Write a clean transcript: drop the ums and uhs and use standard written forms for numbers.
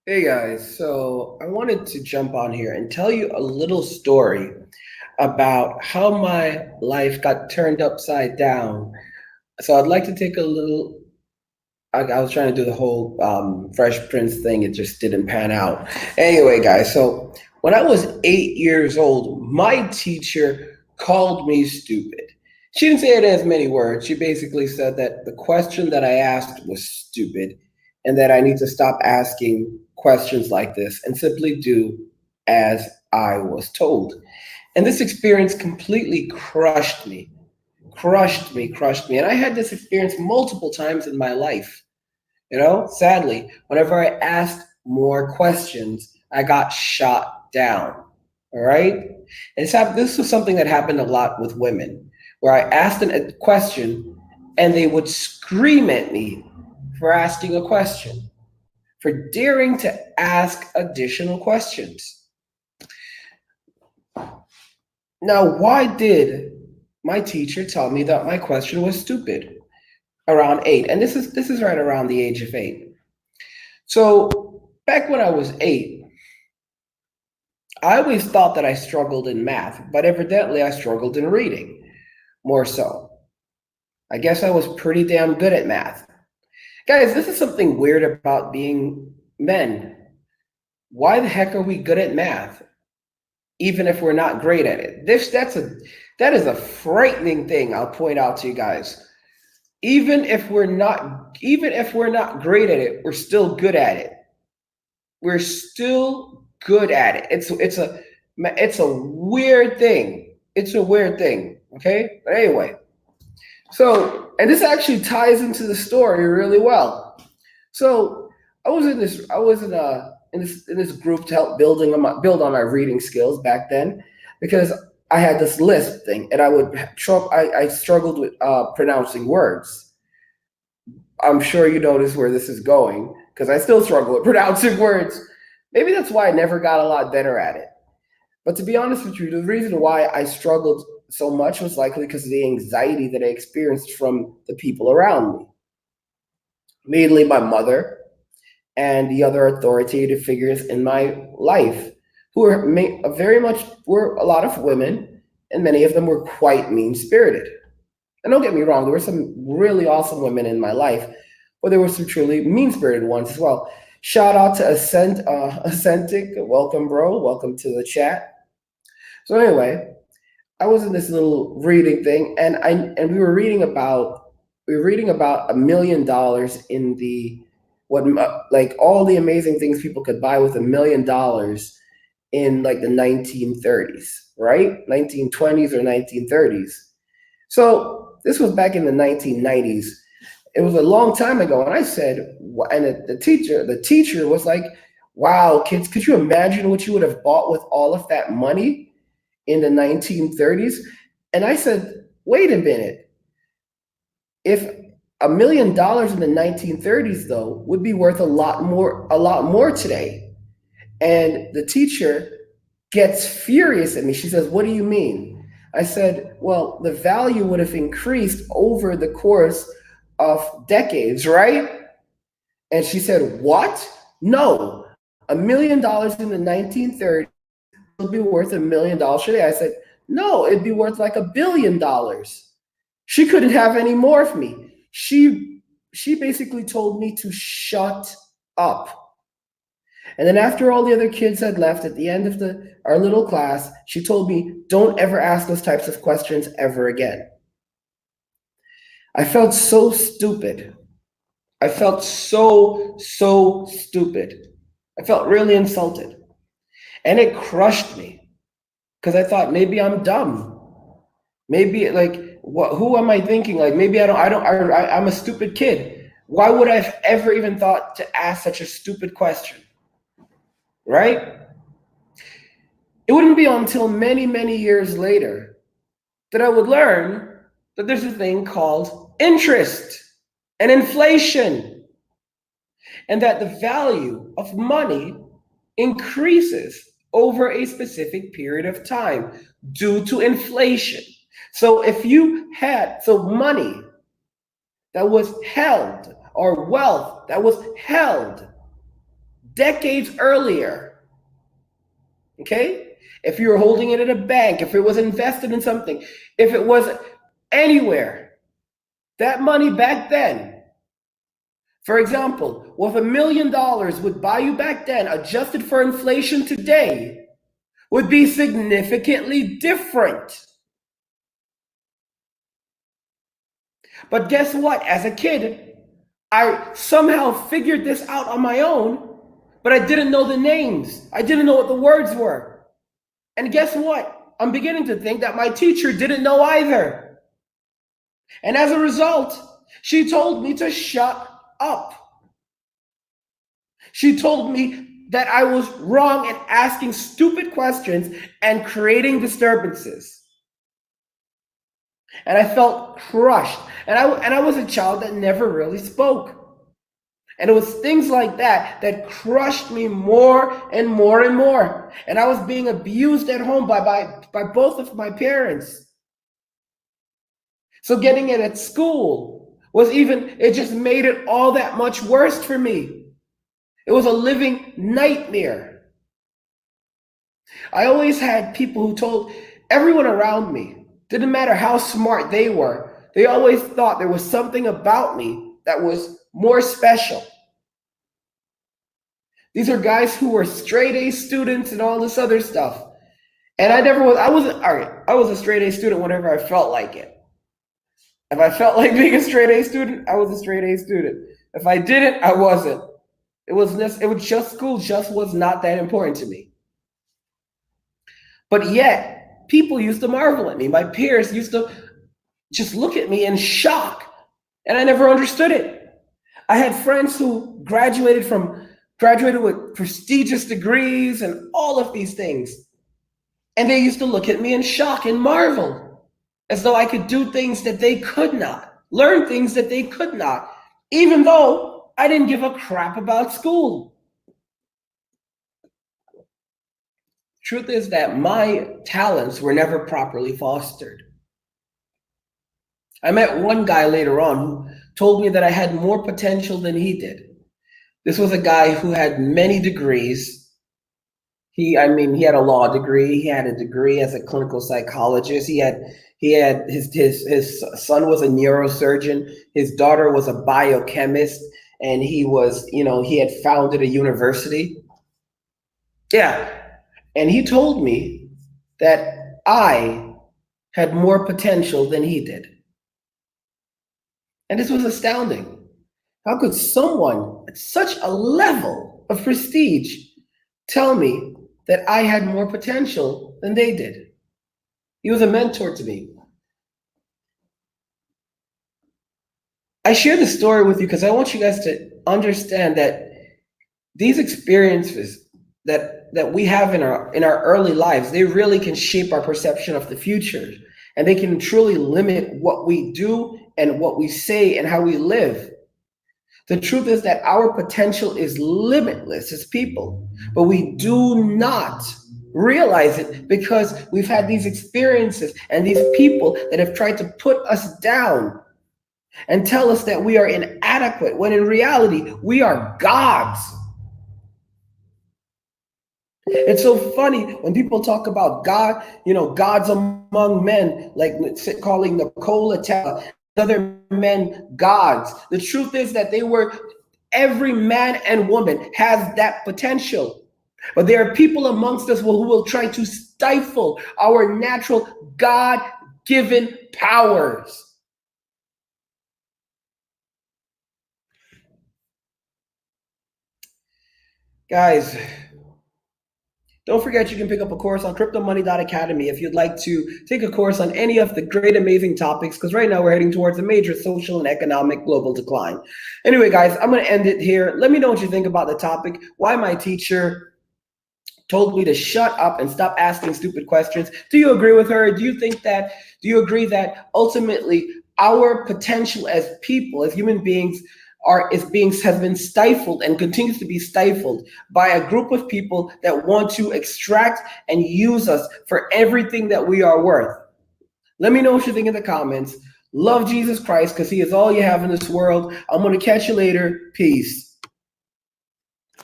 Hey guys, so I wanted to jump on here and tell you a little story about how my life got turned upside down. So I'd like to take a little, I was trying to do the whole Fresh Prince thing, it just didn't pan out. Anyway, guys, so when I was 8 years old, my teacher called me stupid. She didn't say it in as many words. She basically said that the question that I asked was stupid and that I need to stop asking questions like this and simply do as I was told. And this experience completely crushed me. And I had this experience multiple times in my life. Sadly, whenever I asked more questions, I got shot down. All right. This was something that happened a lot with women, where I asked a question and they would scream at me for asking a question, for daring to ask additional questions. Now, why did my teacher tell me that my question was stupid around 8? And this is right around the age of 8. So back when I was 8, I always thought that I struggled in math, but evidently I struggled in reading more so. I guess I was pretty damn good at math. Guys, this is something weird about being men. Why the heck are we good at math, even if we're not great at it? That is a frightening thing. I'll point out to you guys. Even if we're not great at it, we're still good at it. We're still good at it. It's a weird thing. It's a weird thing. Okay. But anyway, and this actually ties into the story really well. So I was in this group to help build on my reading skills back then, because I had this list thing, and I struggled with pronouncing words. I'm sure you notice where this is going, because I still struggle with pronouncing words. Maybe that's why I never got a lot better at it. But to be honest with you, the reason why I struggled so much was likely because of the anxiety that I experienced from the people around me, mainly my mother and the other authoritative figures in my life, who were a lot of women, and many of them were quite mean spirited. And don't get me wrong, there were some really awesome women in my life, but there were some truly mean spirited ones as well. Shout out to Ascentic. Welcome, bro. Welcome to the chat. So anyway, I was in this little reading thing, and we were reading about $1 million in the what like all the amazing things people could buy with $1 million in like the 1930s, right? 1920s or 1930s. So this was back in the 1990s. It was a long time ago, and I said, and the teacher was like, "Wow, kids, could you imagine what you would have bought with all of that money in the 1930s?" And I said, "Wait a minute. If $1 million in the 1930s though would be worth a lot more today." And the teacher gets furious at me. She says, "What do you mean?" I said, "Well, the value would have increased over the course of decades, right?" And she said, "What? No. $1 million in the 1930s will be worth $1 million today." I said, "No, it'd be worth like $1 billion." She couldn't have any more of me. She basically told me to shut up. And then after all the other kids had left at the end of our little class, she told me, "Don't ever ask those types of questions ever again." I felt so stupid. I felt so stupid. I felt really insulted. And it crushed me, because I thought maybe I'm dumb. Maybe like what? Who am I thinking? Like maybe I'm a stupid kid. Why would I have ever even thought to ask such a stupid question? Right? It wouldn't be until many years later that I would learn that there's a thing called interest and inflation, and that the value of money increases over a specific period of time due to inflation. So money that was held, or wealth that was held decades earlier, okay? If you were holding it at a bank, if it was invested in something, if it was anywhere, that money back then, for example, what $1 million would buy you back then, adjusted for inflation today, would be significantly different. But guess what? As a kid, I somehow figured this out on my own, but I didn't know the names. I didn't know what the words were. And guess what? I'm beginning to think that my teacher didn't know either. And as a result, she told me to shut up. She told me that I was wrong in asking stupid questions and creating disturbances. And I felt crushed. And I was a child that never really spoke. And it was things like that that crushed me more and more and more. And I was being abused at home by both of my parents. So getting it at school was it just made it all that much worse for me. It was a living nightmare. I always had people who told everyone around me, didn't matter how smart they were, they always thought there was something about me that was more special. These are guys who were straight A students and all this other stuff. And I was a straight A student whenever I felt like it. If I felt like being a straight A student, I was a straight A student. If I didn't, I wasn't. School just was not that important to me. But yet, people used to marvel at me. My peers used to just look at me in shock, and I never understood it. I had friends who graduated with prestigious degrees and all of these things. And they used to look at me in shock and marvel, as though I could do things that they could not, learn things that they could not, even though I didn't give a crap about school. Truth is that my talents were never properly fostered. I met one guy later on who told me that I had more potential than he did. This was a guy who had many degrees. He had a law degree. He had a degree as a clinical psychologist. His son was a neurosurgeon. His daughter was a biochemist, and he had founded a university. Yeah. And he told me that I had more potential than he did. And this was astounding. How could someone at such a level of prestige tell me that I had more potential than they did? He was a mentor to me. I share this story with you because I want you guys to understand that these experiences that we have in our early lives, they really can shape our perception of the future, and they can truly limit what we do and what we say and how we live. The truth is that our potential is limitless as people, but we do not realize it because we've had these experiences and these people that have tried to put us down and tell us that we are inadequate, when in reality, we are gods. It's so funny when people talk about God, gods among men, like calling Nikola Tesla, other men gods. The truth is that every man and woman has that potential. But there are people amongst us who will try to stifle our natural God-given powers. Guys, don't forget you can pick up a course on cryptomoney.academy if you'd like to take a course on any of the great, amazing topics, because right now we're heading towards a major social and economic global decline. Anyway, guys, I'm going to end it here. Let me know what you think about the topic, why my teacher told me to shut up and stop asking stupid questions. Do you agree with her? Do you agree that ultimately our potential as people, as human beings, has been stifled and continues to be stifled by a group of people that want to extract and use us for everything that we are worth? Let me know what you think in the comments. Love Jesus Christ, because he is all you have in this world. I'm going to catch you later. Peace.